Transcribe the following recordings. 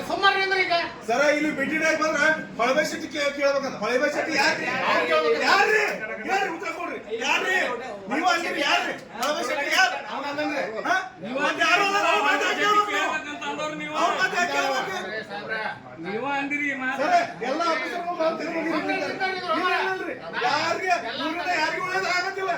ಸುಮಾರು ಈಗ ಸರ ಇಲ್ಲಿ ಬಿಟ್ಟಿಡಾಗ ಬಂದ್ರೆ ಹೊಳಬೆ ಶೆಟ್ಟಿ ಕೇಳ್ಬೇಕಂತ. ಹೊಳಬೆ ಶೆಟ್ಟಿ ಯಾರ್ರಿ ಯಾರ್ರಿ ಉತ್ತರ ಕೊಡ್ರಿ. ಯಾರ್ರಿ ನೀವು ಅಂದ್ರಿ ಯಾರ್ರಿ ಹೊಳಬೆ ಶೆಟ್ಟಿ ಯಾರು ಅವನಂದ್ರೆ ಯಾರು ನೀವ ಅಂದಿರಿ ಎಲ್ಲ ಯಾರಿಗೂ ಒಳ್ಳೇದಾಗತ್ತಿಲ್ಲ,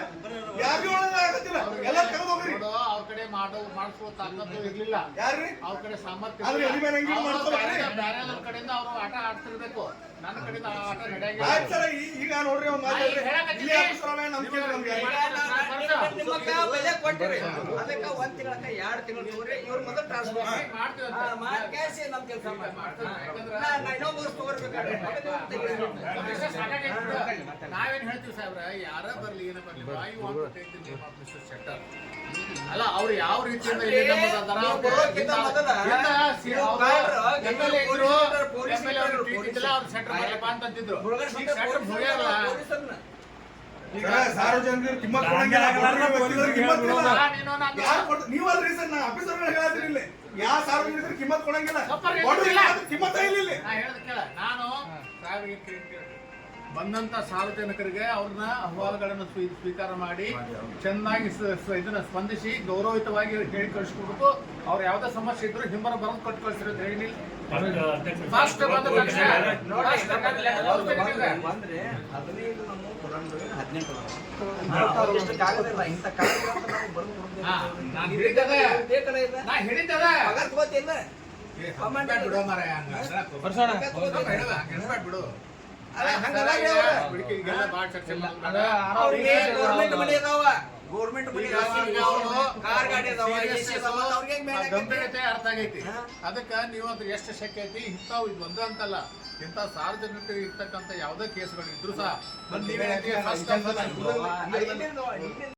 ಯಾರಿಗೂ ಒಳ್ಳೇದಾಗತ್ತಿಲ್ಲ. ಎಲ್ಲ ತೆಗೆದು ಹೋಗ್ರಿ. ಅವ್ರ ಕಡೆ ಮಾಡಿಸುವ ತಾಕತ್ತು ಇರ್ಲಿಲ್ಲ. ಯಾರ್ರಿ ಅವ್ರ ಕಡೆ ಸಾಮರ್ಥ್ಯ ಆದ್ರೆ ಎಲ್ಲಿ ಮೇಲೆ ಹಂಗೆ ಮಾಡ್ಕೊಳ್ರಿ. ಬೇರೆ ಕಡೆಯಿಂದ ಅವರು ಆಟ ಆಡ್ತಿರ್ಬೇಕು. ನನ್ನ ಕಡೆಯಿಂದ ಆಟ ನಡೆಯಂಗಿಲ್ಲ. ಆಯ್ತು ಸರ್, ಈಗ ನೋಡ್ರಿ ಒಂದು ಮಾತು ಇಲ್ಲಿ ಅಪ್ಸರವೇ ನಮ್ಗೆ ನಮ್ಗೆ ಬೆಲೆ ಕೊಟ್ಟಿರಿ. ಅದಕ್ಕೆ 1 ತಿಂಗಳಕ್ಕ 2 ತಿಂಗಳು ತಗೋರಿ. ಇವ್ರ ಮೊದಲು ಟ್ರಾನ್ಸ್ಫರ್ ಮಾಡಿ ಕ್ಯಾಶ್ ನಮ್ ಕೆಲಸ ಇನ್ನೊಂದು ವರ್ಷ ತಗೋರ್ಬೇಕಾದ್ರೆ ನಾವೇನ್ ಹೇಳ್ತೀವಿ ಸಾಹೇಬ್ರ, ಯಾರ ಬರ್ಲಿ ಏನ ಬರ್ಲಿ, I want to take the name of Mister Shettar. ಅಲ್ಲ ಅವ್ರು ಯಾವ ರೀತಿಯಿಂದ ಸಾರ್ವಜನಿಕರು ಕಿಮ್ಮತ್ ನೀವಲ್ರಿ ಸರ್, ನಾ ಆಫೀಸರ್ ಹೇಳತ್ತೀನಿ. ಯಾವ ಸಾರ್ವಜನಿಕರು ಕಿಮ್ಮತ್ ಕೊಡಂಗಿಲ್ಲ, ಕಿಮ್ಮತ್ತ ಇಲ್ಲ. ನಾನು ಬಂದಂತ ಸಾರ್ವಜನಿಕರಿಗೆ ಅವ್ರನ್ನ ಅಹವಾಲುಗಳನ್ನು ಸ್ವೀಕಾರ ಮಾಡಿ ಚೆನ್ನಾಗಿ ಇದನ್ನ ಸ್ಪಂದಿಸಿ ಗೌರವಯುತವಾಗಿ ಹೇಳಿ ಕಳಿಸ್ಕೊಡ್ಬೇಕು. ಅವ್ರು ಯಾವ್ದೇ ಸಮಸ್ಯೆ ಇದ್ರು ಹಿಂಬರ ಬರೋದು ಕೊಟ್ಟು ಕಳಿಸಿರೋ ಹೇಳಿ ಫಾಸ್ಟ್ ಬಂದ ತಕ್ಷಣ ಬಂದ್ರೆ 15 ನಮ್ಮ ಕೊಡಂದ್ರೆ 18 ಕಾಗದಿಲ್ಲ. ಇಂಥ ಬಿಡೋ ಮರ ಬಿಡು. ಗಂಭೀರತೆ ಅರ್ಥ ಆಗೈತಿ. ಅದಕ್ಕ ನೀವು ಅದ್ರ ಎಷ್ಟು ಶಕ್ಯ ಐತಿ ಇಂಥವು ಇದು ಒಂದೇ ಅಂತಲ್ಲ, ಇಂಥ ಸಾರ್ವಜನಿಕರಿಗೆ ಇರ್ತಕ್ಕಂಥ ಯಾವುದೇ ಕೇಸ್ಗಳು ಇದ್ರು ಸಹ